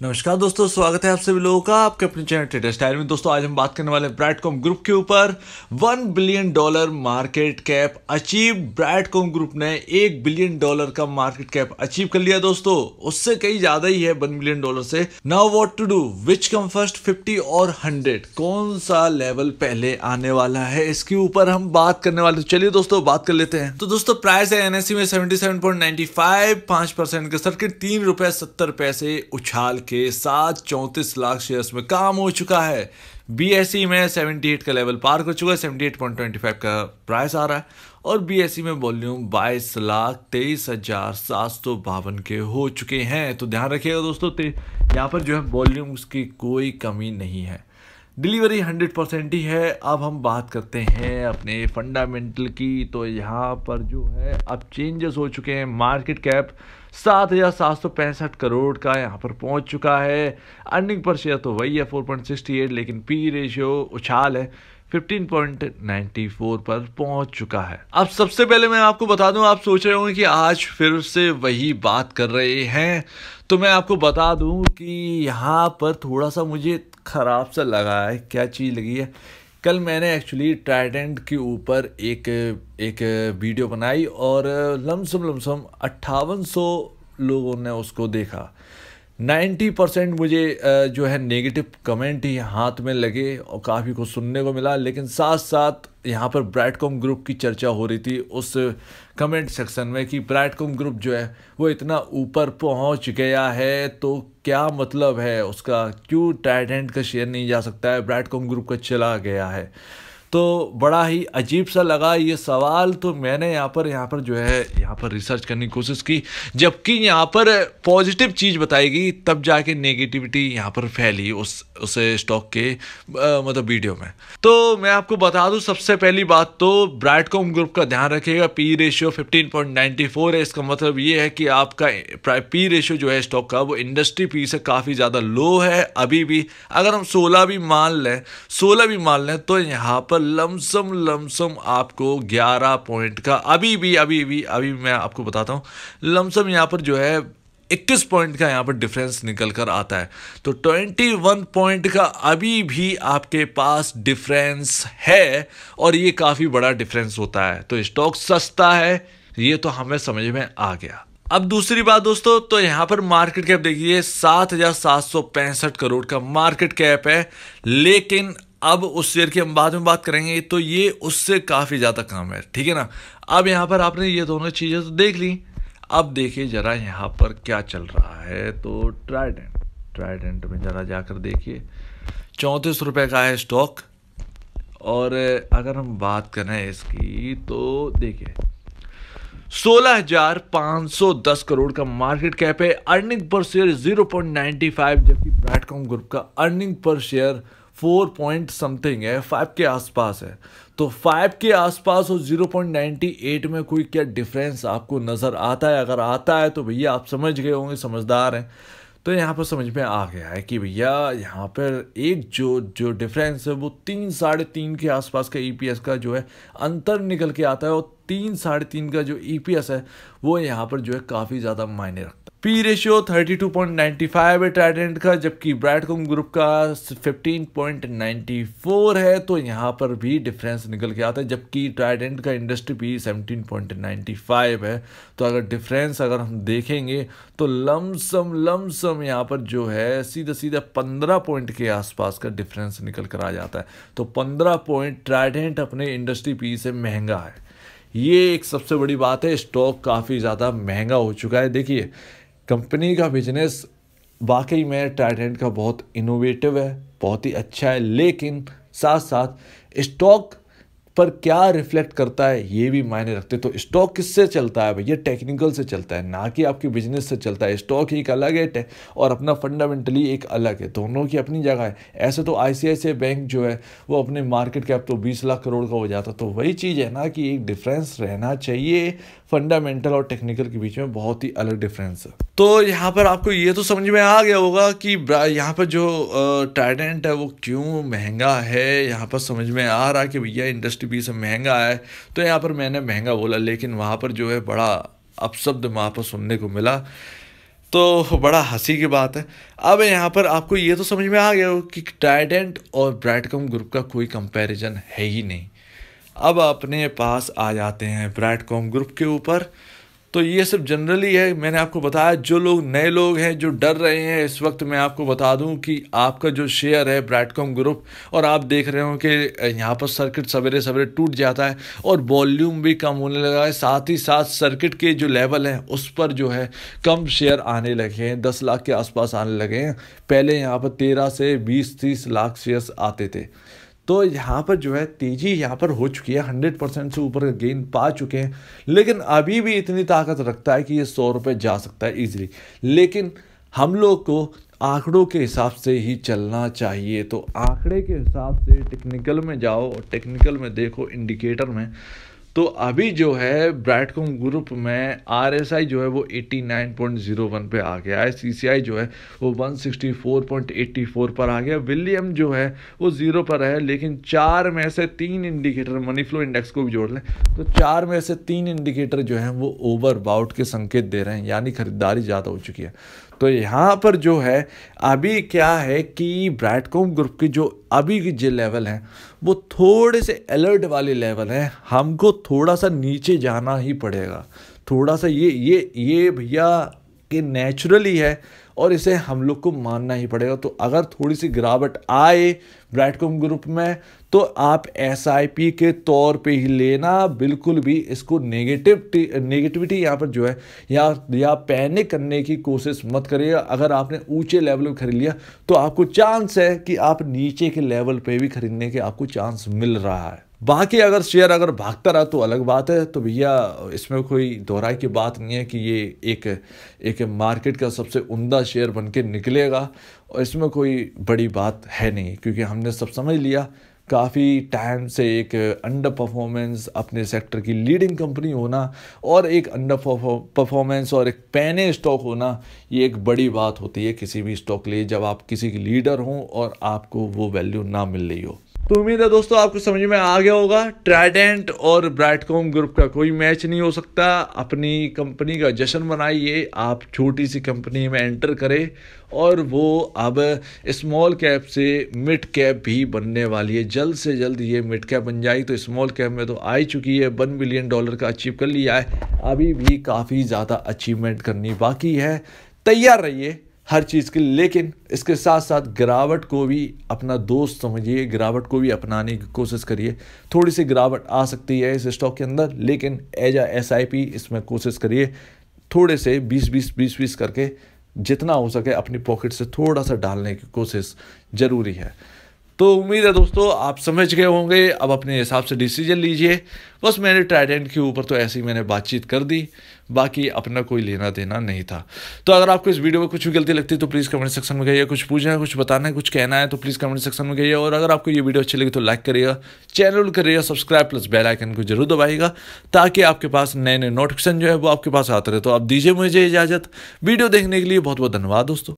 नमस्कार दोस्तों, स्वागत है आप सभी लोगों का आपके अपने चैनल ट्रेडर स्टाइल में। दोस्तों आज हम बात करने वाले ब्रैडकॉम ग्रुप के ऊपर। $1 billion market cap achieve. Broadcom group ने $1 बिलियन का मार्केट कैप अचीव कर लिया दोस्तों, उससे कहीं ज्यादा ही है $1 बिलियन से। Now what to do, which come first, 50 और 100, कौन सा लेवल पहले आने वाला है, इसके ऊपर हम बात करने वाले। तो चलिए दोस्तों बात कर लेते हैं। तो दोस्तों प्राइस है एनएससी में 77.95, 5% के सर्किट, ₹3.70 उछाल के साथ 34 लाख शेयर्स में काम हो चुका है। बीएसई में 78 का लेवल पार कर चुका है, 78.25 का प्राइस आ रहा है और बीएसई में वॉल्यूम 22,23,752 के हो चुके हैं। तो ध्यान रखिएगा दोस्तों, यहाँ पर जो है वॉल्यूम्स की कोई कमी नहीं है, डिलीवरी 100% ही है। अब हम बात करते हैं अपने फंडामेंटल की। तो यहाँ पर जो है अब चेंजेस हो चुके हैं। मार्केट कैप 7,765 करोड़ का यहाँ पर पहुँच चुका है। अर्निंग पर शेयर तो वही है 4.68, लेकिन पी रेशियो उछाल है 15.94 पर पहुंच चुका है। अब सबसे पहले मैं आपको बता दूं, आप सोच रहे होंगे कि आज फिर से वही बात कर रहे हैं, तो मैं आपको बता दूं कि यहाँ पर थोड़ा सा मुझे खराब सा लगा है। क्या चीज़ लगी है, कल मैंने एक्चुअली ट्राइडेंट के ऊपर एक वीडियो बनाई और लमसम 5800 लोगों ने उसको देखा। 90% मुझे जो है नेगेटिव कमेंट ही हाथ में लगे और काफ़ी कुछ सुनने को मिला, लेकिन साथ साथ यहाँ पर ब्रैडकॉम ग्रुप की चर्चा हो रही थी उस कमेंट सेक्शन में कि ब्रैडकॉम ग्रुप जो है वो इतना ऊपर पहुँच गया है, तो क्या मतलब है उसका, क्यों ट्राइडेंट का शेयर नहीं जा सकता है, ब्रैडकॉम ग्रुप का चला गया है। तो बड़ा ही अजीब सा लगा ये सवाल। तो मैंने यहाँ पर जो है यहाँ पर रिसर्च करने की कोशिश की, जबकि यहाँ पर पॉजिटिव चीज़ बताई गई, तब जाके नेगेटिविटी यहाँ पर फैली उस स्टॉक के मतलब वीडियो में। तो मैं आपको बता दूं, सबसे पहली बात तो ब्रैडकॉम ग्रुप का ध्यान रखिएगा, पी रेशियो 15.94 है। इसका मतलब ये है कि आपका पी रेशियो जो है स्टॉक का वो इंडस्ट्री पी से काफ़ी ज़्यादा लो है अभी भी। अगर हम 16 भी मान लें तो यहाँ पर लमसम आपको 11 पॉइंट का अभी मैं आपको बताता हूँ, लमसम यहाँ पर जो है 21 पॉइंट का यहाँ पर डिफरेंस निकल कर आता है। तो 21 पॉइंट का अभी भी आपके पास डिफरेंस है और ये काफ़ी बड़ा डिफरेंस होता है। तो स्टॉक सस्ता है, ये तो हमें समझ में आ गया। अब दूसरी बात दोस्तों, तो यहाँ पर मार्केट कैप देखिए 7,765 करोड़ का मार्केट कैप है, लेकिन अब उस शेयर की हम बाद में बात करेंगे, तो ये उससे काफ़ी ज़्यादा कम है, ठीक है ना। अब यहाँ पर आपने ये दोनों चीज़ें तो देख ली, अब देखिए ज़रा यहाँ पर क्या चल रहा है। तो ट्राइडेंट में ज़रा जाकर देखिए, 34 रुपये का है स्टॉक, और अगर हम बात करें इसकी तो देखिए 16,510 करोड़ का मार्केट कैप है। अर्निंग पर शेयर 0.95, जबकि ब्रैडकॉम ग्रुप का earning per share 4 point something है, 5 के आसपास है। तो 5 के आसपास और 0.98 में कोई क्या डिफरेंस आपको नज़र आता है? अगर आता है तो भैया आप समझ गए होंगे, समझदार हैं, तो यहाँ पर समझ में आ गया है कि भैया यहाँ पर एक जो डिफरेंस है वो 3-3.5 के आसपास का ईपीएस का जो है अंतर निकल के आता है, और 3-3.5 का जो ईपीएस है वो यहाँ पर जो है काफ़ी ज़्यादा मायने रखता है। पी रेशियो 32.95 है ट्राइडेंट का, जबकि ब्रैडकॉम ग्रुप का 15.94 है। तो यहाँ पर भी डिफरेंस निकल के आता है, जबकि ट्राइडेंट का इंडस्ट्री पी 17.95 है। तो अगर हम देखेंगे तो लमसम यहाँ पर जो है सीधा 15 पॉइंट के आसपास का डिफरेंस निकल कर आ जाता है। तो 15 पॉइंट ट्राइडेंट अपने इंडस्ट्री पी से महंगा है, ये एक सबसे बड़ी बात है। स्टॉक काफ़ी ज़्यादा महंगा हो चुका है। देखिए कंपनी का बिजनेस वाकई में ट्राइडेंट का बहुत इनोवेटिव है, बहुत ही अच्छा है, लेकिन साथ साथ स्टॉक पर क्या रिफ्लेक्ट करता है ये भी मायने रखते। तो स्टॉक किससे चलता है भैया? टेक्निकल से चलता है, ना कि आपके बिजनेस से चलता है। स्टॉक एक अलग है और अपना फंडामेंटली एक अलग है, दोनों की अपनी जगह है। ऐसे तो आईसीआईसीआई बैंक जो है वो अपने मार्केट कैप तो 20 लाख करोड़ का हो जाता। तो वही चीज़ है ना कि एक डिफरेंस रहना चाहिए, फंडामेंटल और टेक्निकल के बीच में बहुत ही अलग डिफरेंस है। तो यहाँ पर आपको ये तो समझ में आ गया होगा कि यहाँ पर जो ट्राइडेंट है वो क्यों महंगा है। यहाँ पर समझ में आ रहा है कि भैया इंडस्ट्री पी से महंगा है, तो यहाँ पर मैंने महंगा बोला, लेकिन वहाँ पर जो है बड़ा अपशब्द वहाँ पर सुनने को मिला तो बड़ा हंसी की बात है। अब यहाँ पर आपको ये तो समझ में आ गया हो कि ट्राइडेंट और ब्रैडकॉम ग्रुप का कोई कंपैरिजन है ही नहीं। अब अपने पास आ जाते हैं ब्रैडकॉम ग्रुप के ऊपर। तो ये सब जनरली है, मैंने आपको बताया। जो लोग नए लोग हैं जो डर रहे हैं इस वक्त, मैं आपको बता दूं कि आपका जो शेयर है ब्रैडकॉम ग्रुप, और आप देख रहे हो कि यहाँ पर सर्किट सवेरे सवेरे टूट जाता है और वॉल्यूम भी कम होने लगा है, साथ ही साथ सर्किट के जो लेवल हैं उस पर जो है कम शेयर आने लगे हैं, 10 लाख के आसपास आने लगे हैं। पहले यहाँ पर 13 से 20-30 लाख शेयर्स आते थे। तो यहाँ पर जो है तेजी यहाँ पर हो चुकी है, 100% से ऊपर गेन पा चुके हैं, लेकिन अभी भी इतनी ताकत रखता है कि ये 100 रुपये जा सकता है इजीली। लेकिन हम लोग को आंकड़ों के हिसाब से ही चलना चाहिए। तो आंकड़े के हिसाब से टेक्निकल में जाओ और टेक्निकल में देखो इंडिकेटर में। तो अभी जो है ब्रैडकॉम ग्रुप में RSI जो है वो 89.01 पे आ गया है, CCI जो है वो 164.84 पर आ गया, विलियम जो है वो 0 पर है। लेकिन 4 में से 3 इंडिकेटर, मनी फ्लो इंडेक्स को भी जोड़ लें तो 4 में से 3 इंडिकेटर जो हैं वो ओवरबाउट के संकेत दे रहे हैं, यानी खरीदारी ज़्यादा हो चुकी है। तो यहाँ पर जो है अभी क्या है कि ब्रैडकॉम ग्रुप की जो अभी की जो लेवल हैं वो थोड़े से अलर्ट वाले लेवल हैं। हमको थोड़ा सा नीचे जाना ही पड़ेगा, थोड़ा सा ये भैया कि नेचुरली है और इसे हम लोग को मानना ही पड़ेगा। तो अगर थोड़ी सी गिरावट आए ब्रैडकॉम ग्रुप में तो आप SIP के तौर पे ही लेना, बिल्कुल भी इसको नेगेटिविटी यहाँ पर जो है या पैनिक करने की कोशिश मत करिएगा। अगर आपने ऊंचे लेवल पे खरीद लिया तो आपको चांस है कि आप नीचे के लेवल पे भी खरीदने के आपको चांस मिल रहा है। बाकी अगर शेयर अगर भागता रहा तो अलग बात है। तो भैया इसमें कोई दोहराई की बात नहीं है कि ये एक मार्केट का सबसे उम्दा शेयर बन के निकलेगा, और इसमें कोई बड़ी बात है नहीं, क्योंकि हमने सब समझ लिया काफ़ी टाइम से एक अंडर परफॉर्मेंस अपने सेक्टर की लीडिंग कंपनी होना और एक अंडर परफॉर्मेंस और एक पैने स्टॉक होना, ये एक बड़ी बात होती है किसी भी स्टॉक के लिए, जब आप किसी की लीडर हों और आपको वो वैल्यू ना मिल रही हो। तो उम्मीद है दोस्तों आपको समझ में आ गया होगा। ट्राइडेंट और ब्रैडकॉम ग्रुप का कोई मैच नहीं हो सकता। अपनी कंपनी का जश्न मनाइए, आप छोटी सी कंपनी में एंटर करें और वो अब स्मॉल कैप से मिड कैप भी बनने वाली है। जल्द से जल्द ये मिड कैप बन जाएगी। तो स्मॉल कैप में तो आ ही चुकी है, $1 बिलियन का अचीव कर लिया है, अभी भी काफ़ी ज़्यादा अचीवमेंट करनी बाकी है। तैयार रहिए हर चीज़ के, लेकिन इसके साथ साथ गिरावट को भी अपना दोस्त समझिए, गिरावट को भी अपनाने की कोशिश करिए। थोड़ी सी गिरावट आ सकती है इस स्टॉक के अंदर, लेकिन एज अ SIP इसमें कोशिश करिए थोड़े से 20-20 करके जितना हो सके अपनी पॉकेट से थोड़ा सा डालने की कोशिश ज़रूरी है। तो उम्मीद है दोस्तों आप समझ गए होंगे, अब अपने हिसाब से डिसीजन लीजिए। बस मैंने ट्राइडेंट के ऊपर तो ऐसे ही मैंने बातचीत कर दी, बाकी अपना कोई लेना देना नहीं था। तो अगर आपको इस वीडियो में कुछ भी गलती लगती है तो प्लीज़ कमेंट सेक्शन में कहिए, कुछ पूछना है, कुछ बताना है, कुछ कहना है तो प्लीज़ कमेंट सेक्शन में कहिए। और अगर आपको ये वीडियो अच्छी लगी तो लाइक करिएगा, चैनल करिएगा सब्सक्राइब, प्लस बेल आइकन को जरूर दबाइएगा ताकि आपके पास नए नए नोटिफिकेशन जो है वो आपके पास आते रहे। तो आप दीजिए मुझे इजाज़त। वीडियो देखने के लिए बहुत बहुत धन्यवाद दोस्तों।